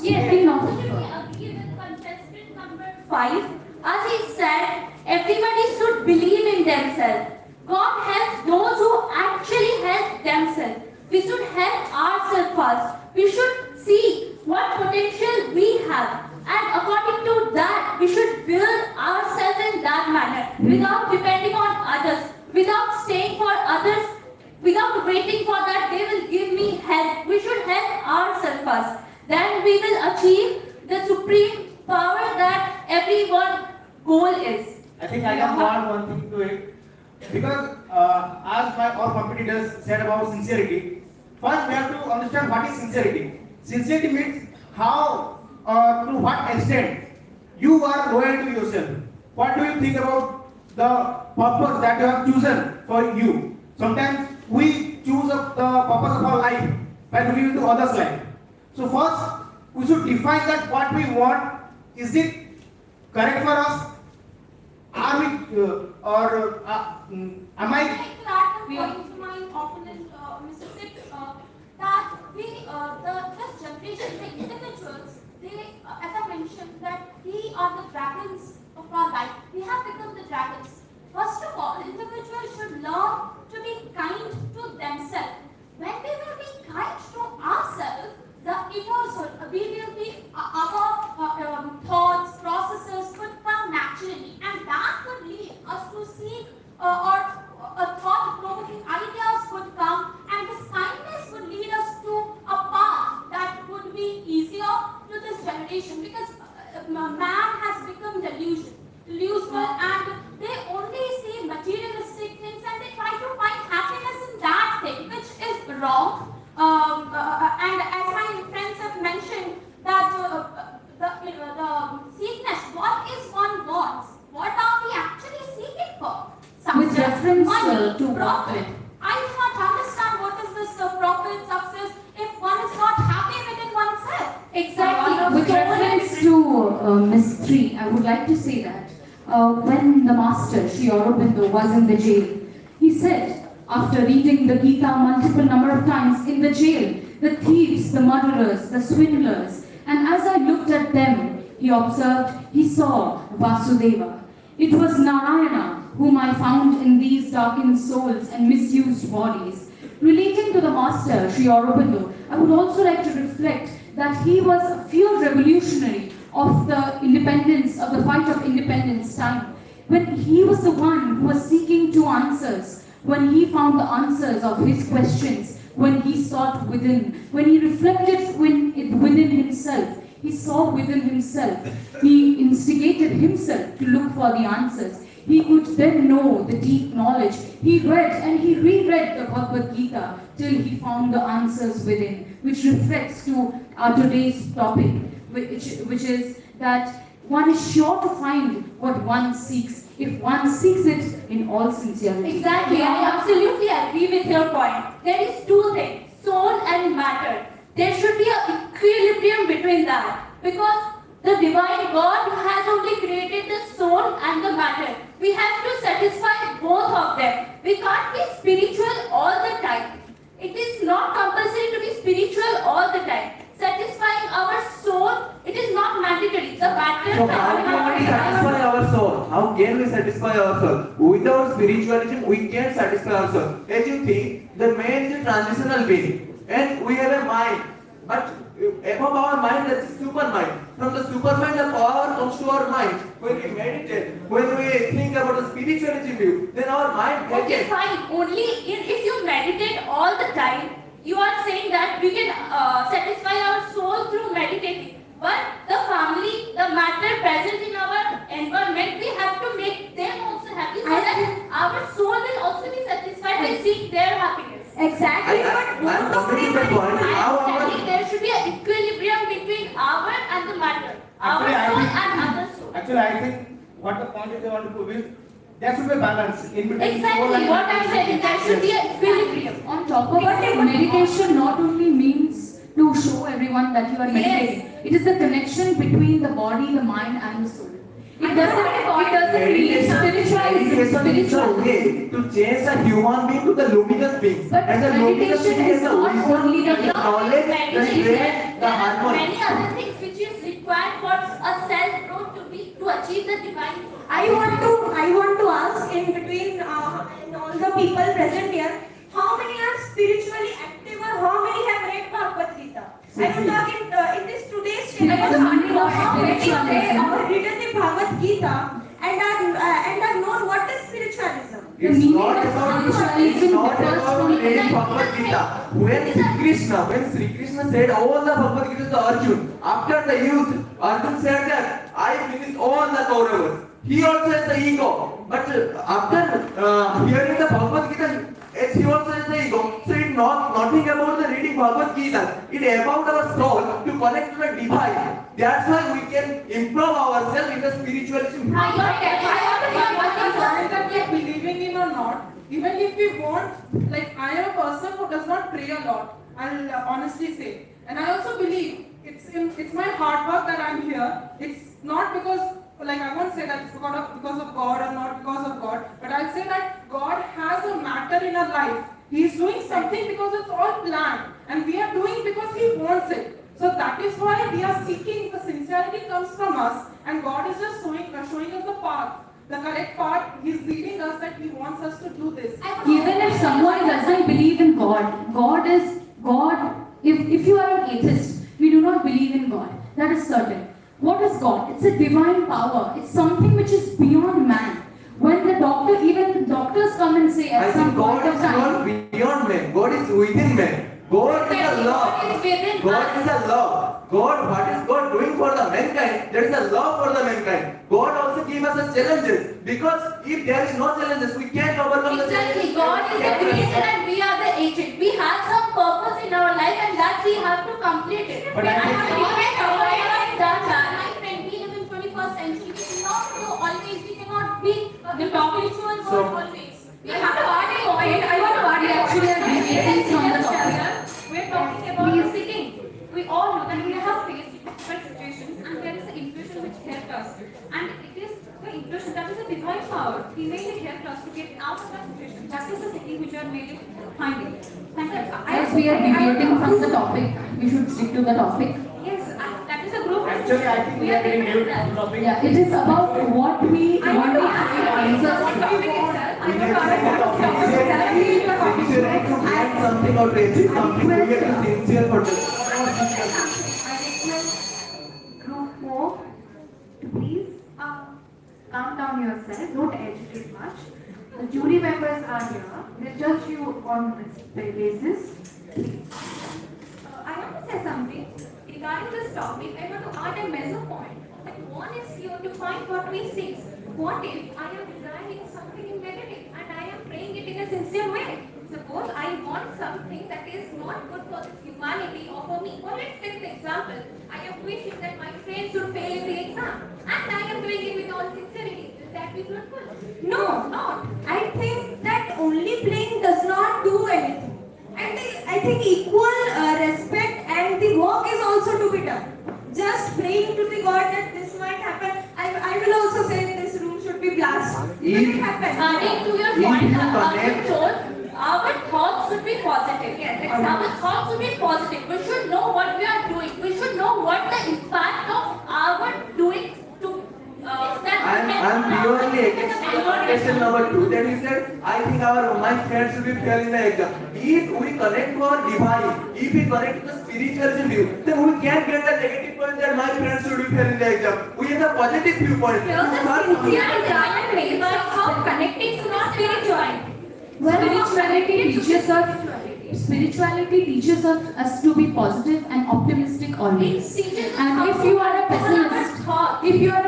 Yes, we absolutely agree with contestant number 5. As he said, everybody should believe in themselves. God helps those who actually help themselves. We should help ourselves first. We should see what potential we have. And according to that, we should build ourselves in that manner, without depending on others, without staying for others, without waiting for that they will give me help. We should help ourselves first. Then we will achieve the supreme power that everyone's goal is. I think I can add one thing to it. Because as my all competitors said about sincerity, first we have to understand what is sincerity. Sincerity means how to what extent you are loyal to yourself. What do you think about the purpose that you have chosen for you? Sometimes we choose the purpose of our life by looking into others' life. So first, we should define that what we want, is it correct for us? Are we, am I? Like to add a point to my opponent, Mr. Six, that this generation, the individuals, they, as I mentioned, that we are the dragons of our life. We have become the dragons. First of all, individuals should learn to be kind to themselves. When we will be kind to ourselves, the inner we will be our thoughts, processes would come naturally, and that would lead us to seek or thought-provoking ideas would come, and this kindness would lead us to a path that would be easier to this generation, because man has become delusional, and they only see materialistic things and they try to find happiness in that thing, which is wrong. And as my friends have mentioned, that the seekness, what is one wants? What are we actually seeking for? With reference money, to profit. I do not understand what is this profit, success, if one is not happy within oneself. Exactly. With reference to Miss 3, I would like to say that when the master, Sri Aurobindo, was in the jail, he said, after reading the Gita multiple number of times in the jail, the thieves, the murderers, the swindlers, and as I looked at them, he observed, he saw Vasudeva. It was Narayana whom I found in these darkened souls and misused bodies. Relating to the master, Sri Aurobindo, I would also like to reflect that he was a field revolutionary of the independence, of the fight of independence time. When he was the one who was seeking two answers, when he found the answers of his questions, when he sought within, when he reflected within himself, he saw within himself, he instigated himself to look for the answers. He could then know the deep knowledge. He read and he reread the Bhagavad Gita till he found the answers within, which reflects to our today's topic, which is that one is sure to find what one seeks if one seeks it in all sincerity. Exactly, I absolutely agree with your point. There is two things, soul and matter. There should be an equilibrium between that, because the divine God has only created the soul and the matter. We have to satisfy both of them. We can't be spiritual all the time. It is not compulsory to be spiritual all the time. Satisfying our soul, it is not mandatory. The matter. So how can we satisfy our soul? How can we satisfy our soul? Without spiritualism, we can't satisfy our soul. As you think, the man is a transitional being, and we have a mind. But above our mind, there is a super mind. From the super mind, the power comes to our mind. When we meditate, when we think about the spiritualism view, then our mind gets Okay, fine. Only if you meditate all the time, you are saying that we can satisfy our soul through meditating. But the family, the matter present in our environment, we have to make them also happy so that our soul will also be satisfied and seek their happiness. Exactly. I'm coming to the point. There should be an equilibrium between our and the matter. Our soul and other soul. Actually, I think what the point is they want to prove is there should be a balance in between. Exactly what I'm saying. There should be an equilibrium. On top of it, meditation not only means to show everyone that you are meditating. It is the connection between the body, the mind, and the soul. It doesn't mean spiritualism. Meditation is a way to change a human being to the luminous beings. But and the luminous meditation being is the not wisdom, only the the knowledge, the strength, the There are harmony. many other things which is required for a self-growth to achieve the divine soul. I want to ask in between all the people present here, how many are spiritually active or how many have read Bhagavad Gita? I was talking in this today's The meaning of how many spiritualism. have written the Bhagavad Gita and are known what is spiritualism. It's meaning not of about spiritualism it's not refers about to reading Bhagavad Gita. When Sri Krishna said all the Bhagavad Gita to Arjun, after the youth, Arjun said that I finished all the Kauravas. He also has the ego, but after hearing the Bhagavad Gita, he also has the ego. So it's nothing about the reading Bhagavad Gita. It's about our soul to connect to the divine. That's why we can improve ourselves in the spiritualism. I that we are believing in or not, even if we want, like I am a person who does not pray a lot, I'll honestly say. And I also believe it's my hard work that I'm here. It's not because, like, I won't say that it's because of God or not because of God, but I'll say that God has a matter in our life. He's doing something because it's all planned, and we are doing because He wants it. So that is why we are seeking. The sincerity comes from us, and God is just showing us the path, the correct path. He's leading us that He wants us to do this. Even if someone doesn't believe in God, God is God. If you are an atheist, we do not believe in God. That is certain. What is God? It's a divine power. It's something which is beyond man. When even doctors come and say I at some think God point of is time, not beyond man. God is within man. God is a love. God is within God is a love. God, what is God doing for the mankind? There is a love for the mankind. God also gives us the challenges. Because if there is no challenges, we can't overcome the challenges. exactly, God is the creator and we are the agent. We have some purpose in our life and that we have to complete it. But I think My friend, we live in 21st century. We cannot do always. We cannot be the spiritual world always. We have to add a point. I want to add actually a deviation from the topic. We're talking about sitting. We all know that we have faced difficult situations and there is an intuition which helped us. And it is the intuition that is a divine power. He made it help us to get out of that situation. That is the sitting which are made it finding. As we are deviating from the topic, we should stick to the topic. Yes, that is a group. Actually, I think we are getting new topic. Yeah, it is about what we want to answer. Something or to achieve something, we have to be sincere for this. I request group 4 to please calm down yourself, don't agitate much. The jury members are here, they judge you on this basis. Please. I want to say something regarding this topic. I want to add a measure point. That one is here to find what we seek. What if I am desiring something in negative and I am praying it in a sincere way? Suppose I want something that is not good for humanity or for me. Well, let's take the example. I am wishing that my friends should fail in the exam and I am doing it with all sincerity. Will that be fruitful? No, Not. I think that only playing does not do anything. I think equal respect and the work is also to be done. Just praying to the God that this might happen. I will also say this room should be blasted. It happen. Adding to your point, our thoughts should be positive. Yes, our thoughts should be positive. We should know what we are doing. We should know what the impact of our doing to I'm purely against question number 2 that he said, I think my friends should be failing the exam. If we connect to our divine, if we connect to the spiritualism view, then we can't get the negative point that my friends should be failing the exam. We have a positive viewpoint. How connecting to not spirituality. Spirituality teaches us to be positive and optimistic always. And if you are a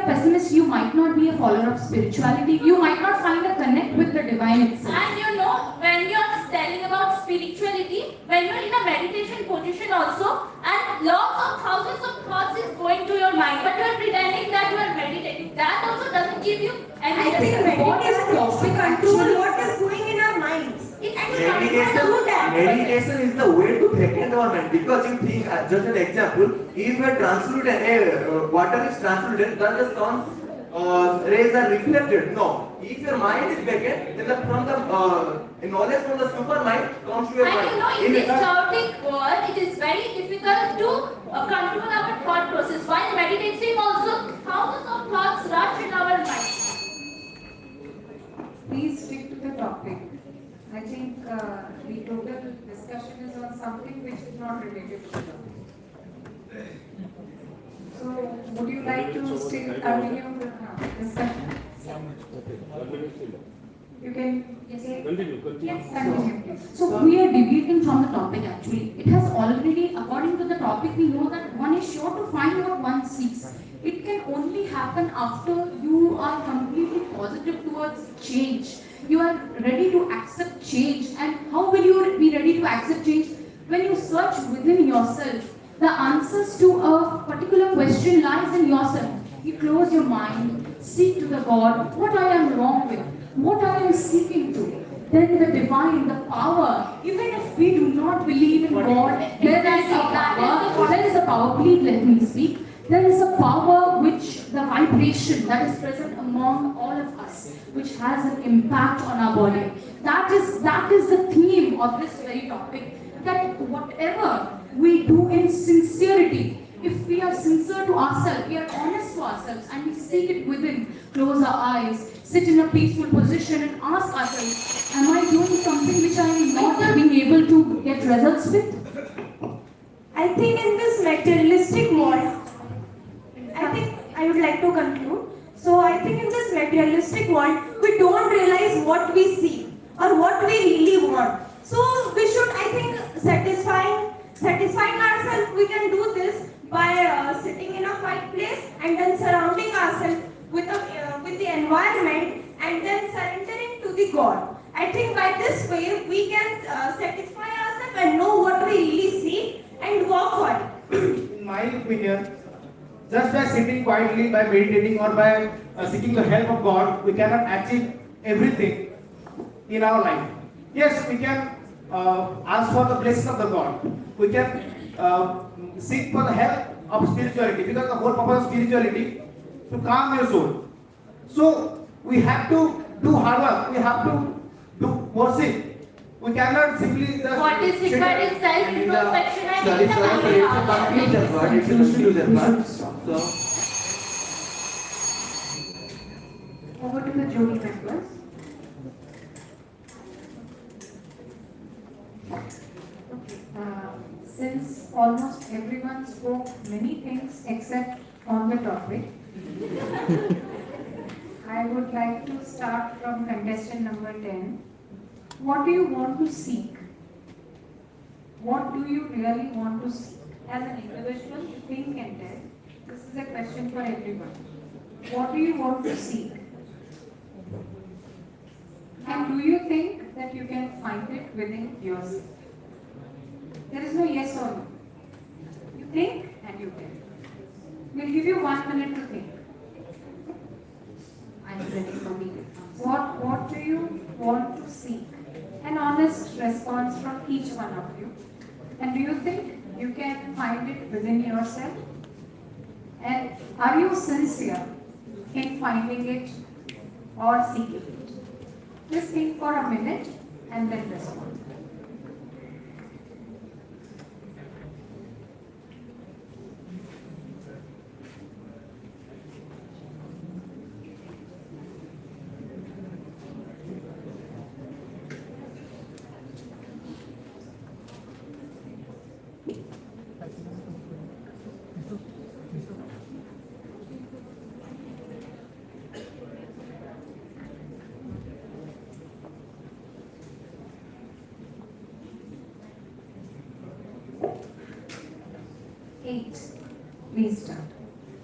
pessimist, you might not be a follower of spirituality. You might not find a connect with the divine itself. And you know, when you're telling about spirituality, when you're in a meditation position also, and lots of thousands of thoughts is going to your mind, but you're pretending that you are meditating. That also doesn't give you any I think meditation is to control what is going in our minds. Meditation is the way to vacate our mind, because you think, just an example, if a translucent water is translucent, then the sun's rays are reflected. No, if your mind is vacant, then from the knowledge from the super mind comes to your mind. And you know, in this chaotic world, it is very difficult to control our thought process. While meditating also, thousands of thoughts rush in our mind. Please stick to the topic. I think the total discussion is on something which is not related to the topic. So, would you like to still continue the discussion? You can say. Continue. Yes, continue, please. So we are deviating from the topic actually. It has already, according to the topic, we know that one is sure to find what one seeks. It can only happen after you are completely positive towards change. You are ready to accept change. And how will you be ready to accept change? When you search within yourself, the answers to a particular question lies in yourself. You close your mind, seek to the God, what I am wrong with, what I am seeking to. then the divine, the power, even if we do not believe in God, there is a power, please let me speak. There is a power which, the vibration that is present among all of us, which has an impact on our body. That is the theme of this very topic, that whatever we do in sincerity, if we are sincere to ourselves, we are honest to ourselves, and we seek it within, close our eyes, sit in a peaceful position and ask ourselves, am I doing something which I am not being able to get results with? I think in this materialistic world, I think I would like to conclude. So I think in this materialistic world, we don't realize what we see or what we really want. So we should, I think, satisfying ourselves. We can do this by sitting in a quiet place and then surrounding ourselves with the environment and then surrendering to the God. I think by this way we can satisfy ourselves and know what we really see and work for it. In my opinion, just by sitting quietly, by meditating or by seeking the help of God, we cannot achieve everything in our life. Yes, we can ask for the blessing of the God. We can seek for the help of spirituality, because the whole purpose of spirituality to calm your soul. So we have to do hard work. We have to do worship. We cannot simply just What is required is self-introspection and Sorry, it's a conclusion word. It's a conclusion word. So, Over to the jury members. Since almost everyone spoke many things except on the topic, I would like to start from contestant number 10. What do you want to seek? What do you really want to seek? As an individual, think and tell. This is a question for everyone. What do you want to seek? And do you think that you can find it within yourself? There is no yes or no. You think and you tell. We'll give you 1 minute to think. I'm ready for the answer. What do you want to seek? An honest response from each one of you. And do you think you can find it within yourself? And are you sincere in finding it or seeking it? Just think for a minute and then respond. Please start.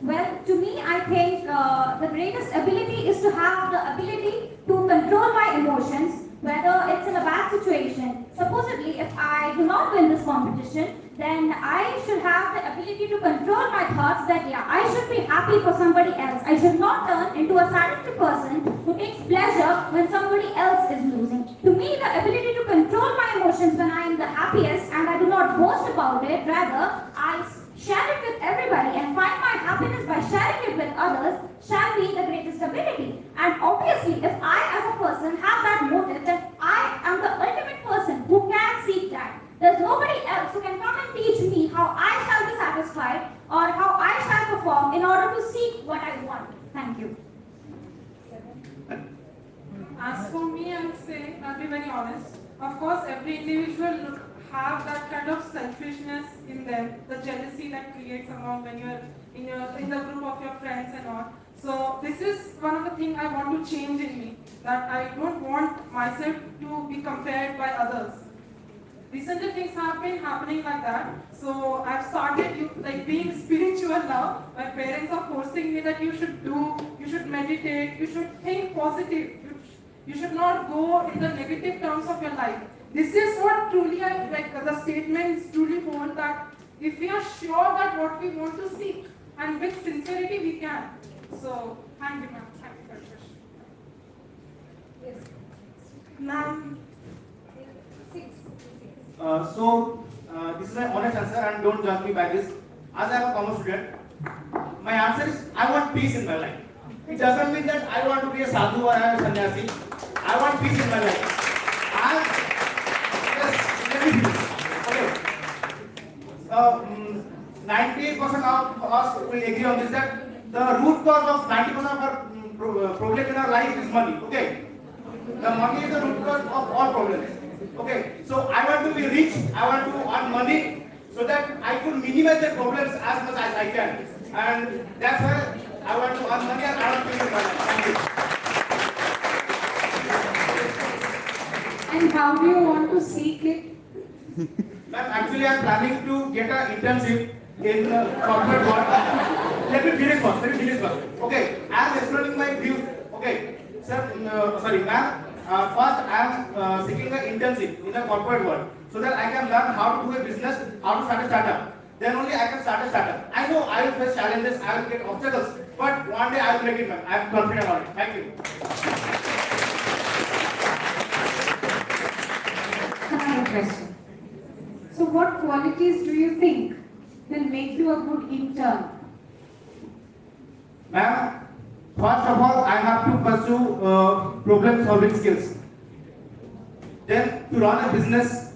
Well, to me, I think the greatest ability is to have the ability to control my emotions, whether it's in a bad situation. Supposedly, if I do not win this competition, then I should have the ability to control my thoughts that, yeah, I should be happy for somebody else. I should not turn into a sadistic person who takes pleasure when somebody else is losing. To me, the ability to control my emotions when I am the happiest and I do not boast about it, rather, I share it with everybody and find my happiness by sharing it with others shall be the greatest ability. And obviously, if I as a person have that motive, then I am the ultimate person who can seek that. There's nobody else who can come and teach me how I shall be satisfied or how I shall perform in order to seek what I want. Thank you. As for me, I would say, I'll be very honest. Of course, every individual have that kind of selfishness in them, the jealousy that creates among when you're in the group of your friends and all. So this is one of the things I want to change in me, that I don't want myself to be compared by others. Recently things have been happening like that. So I've started being spiritual now. My parents are forcing me that you should meditate, you should think positive, you should not go in the negative terms of your life. This is what truly the statements truly hold, that if we are sure that what we want to seek and with sincerity we can. So thank you, ma'am. Thank you for the question. Yes. Ma'am. This is my honest answer and don't judge me by this. As I am a commerce student, my answer is I want peace in my life. It doesn't mean that I want to be a sadhu or a sannyasi. I want peace in my life. Yes, let me finish. Okay. 98% of us will agree on this that the root cause of 90% of our problem in our life is money. Okay. The money is the root cause of all problems. Okay, so I want to be rich, I want to earn money so that I could minimize the problems as much as I can. And that's why I want to earn money and I want to be money. Thank you. And how do you want to seek it? Ma'am, actually I am planning to get an internship in corporate world. Let me finish first. Okay, I am exploring my views. Okay, sir, sorry, ma'am. First, I am seeking an internship in the corporate world so that I can learn how to do a business, how to start a startup. Then only I can start a startup. I know I will face challenges, I will get obstacles, but one day I will make it, ma'am. I am confident about it. Thank you. Another question. So what qualities do you think will make you a good intern? Ma'am, first of all, I have to pursue problem solving skills. Then to run a business,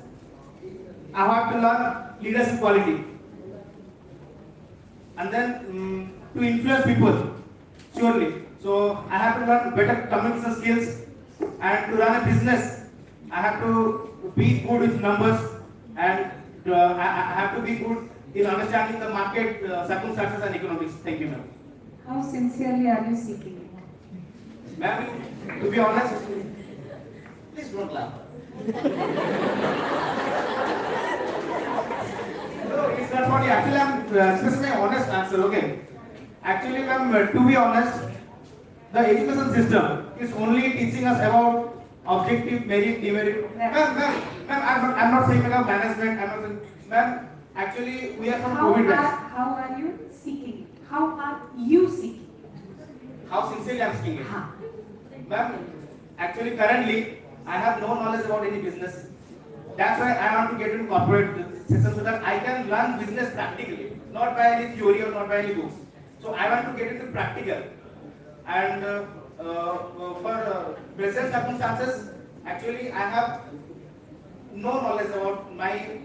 I have to learn leadership quality. And then to influence people, surely. So I have to learn better communication skills. And to run a business, I have to be good with numbers and I have to be good in understanding the market circumstances and economics. Thank you, ma'am. How sincerely are you seeking it? Ma'am, to be honest, please don't laugh. No, it's not funny. Actually, I'm expressing my honest answer, okay? Actually, ma'am, to be honest, the education system is only teaching us about objective, merit, demerit. Ma'am, I'm not saying about management, I'm not saying, ma'am, actually, we are from COVID batch. How are you seeking it? How are you seeking it? How sincerely I'm seeking it? Ma'am, actually, currently, I have no knowledge about any business. That's why I want to get into corporate system so that I can learn business practically, not by any theory or not by any books. So I want to get into practical. And for present circumstances, actually I have no knowledge about my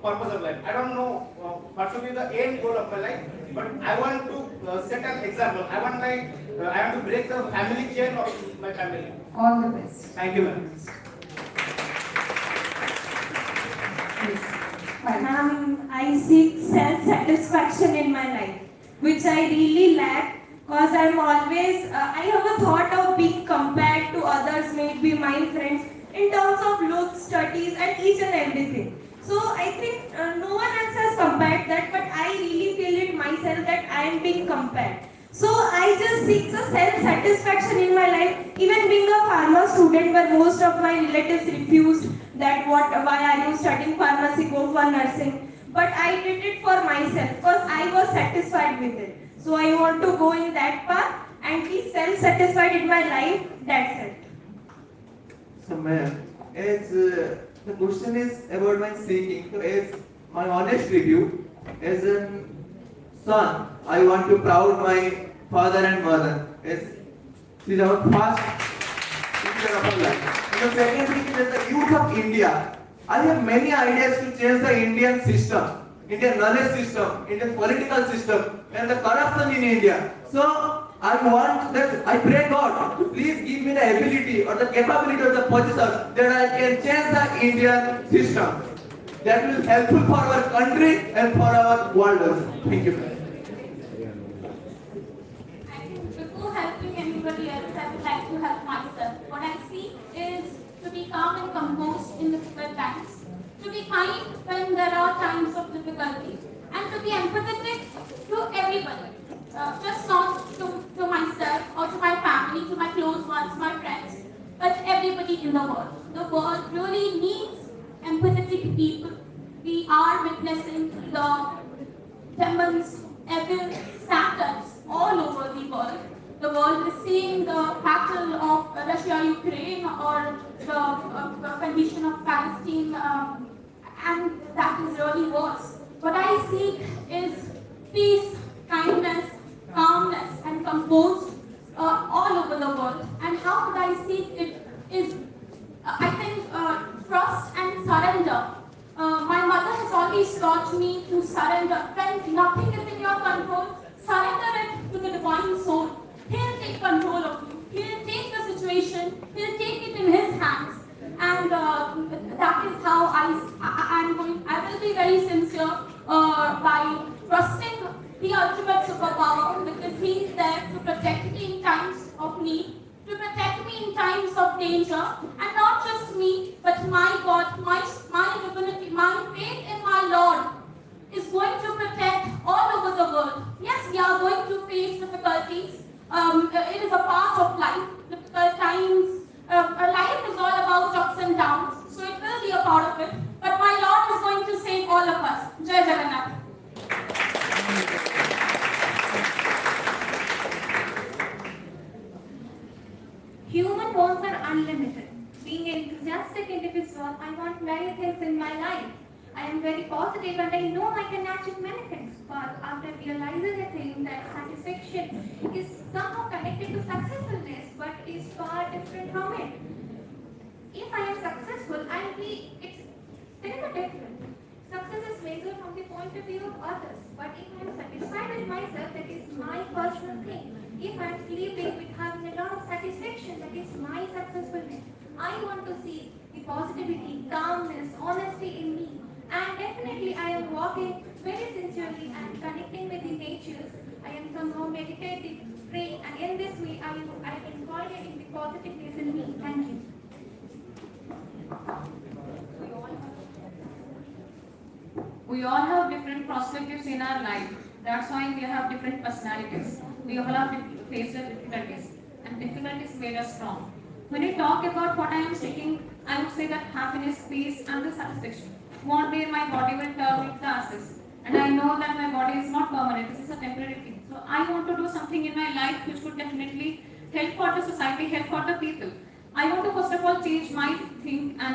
purpose of life. I don't know what should be the end goal of my life, but I want to set an example. I want to break the family chain of my family. All the best. Thank you, ma'am. Ma'am, I seek self-satisfaction in my life, which I really lack because I'm always, I have a thought of being compared to others, maybe my friends, in terms of looks, studies and each and everything. So I think no one else has compared that, but I really feel it myself that I am being compared. So I just seek a self-satisfaction in my life, even being a pharma student where most of my relatives refused that why are you studying pharmacy, go for nursing. But I did it for myself because I was satisfied with it. So I want to go in that path and be self-satisfied in my life, that's it. So ma'am, as the question is about my seeking, so as my honest review, as a son, I want to proud my father and mother. As this is our first picture of our life. And the second thing is as the youth of India, I have many ideas to change the Indian system, Indian knowledge system, Indian political system, and the corruption in India. So I want that, I pray God to please give me the ability or the capability or the position that I can change the Indian system. That will be helpful for our country and for our world also. Thank you. I think before helping anybody else, I would like to help myself. What I see is to be calm and composed in difficult times, to be kind when there are times of difficulty, and to be empathetic to everybody. Just not to myself or to my family, to my close ones, my friends, but everybody in the world. The world really needs empathetic people. We are witnessing the demons, evil, satans all over the world. the world is seeing the battle of Russia-Ukraine or the condition of Palestine, and that is really worse. What I seek is peace, kindness, calmness, and composed all over the world. And how could I seek it is, I think, trust and surrender. My mother has always taught me to surrender. When nothing is in your control, surrender it to the divine soul. He'll take control of you. He'll take the situation. He'll take it in His hands. And that is how I will be very sincere by trusting the ultimate superpower, because He is there to protect me in times of need, to protect me in times of danger, and not just me, but my God, my divinity, my faith in my Lord is going to protect all over the world. Yes, we are going to face difficulties. It is a part of life. Difficult times. Life is all about ups and downs, so it will be a part of it. But my Lord is going to save all of us. Jai Jagannath. Human wants are unlimited. Being an enthusiastic individual, I want many things in my life. I am very positive and I know I can achieve many things. But after realizing a thing that satisfaction is somehow connected to successfulness, but is far different from it. If I am successful, there is a difference. Success is measured from the point of view of others. But if I am satisfied with myself, that is my personal thing. If I am sleeping with having a lot of satisfaction, that is my successfulness. I want to see the positivity, calmness, honesty in me. And definitely I am walking very sincerely and connecting with the natures. I am somehow meditating, praying, and in this way I am incorporating the positiveness in me. Thank you. We all have different perspectives in our life. That's why we have different personalities. We all have faced difficulties, and difficulties made us strong. When we talk about what I am seeking, I would say that happiness, peace, and the satisfaction. One day my body will turn into ashes, and I know that my body is not permanent. This is a temporary thing. So I want to do something in my life which could definitely help for the society, help for the people. I want to first of all change my think and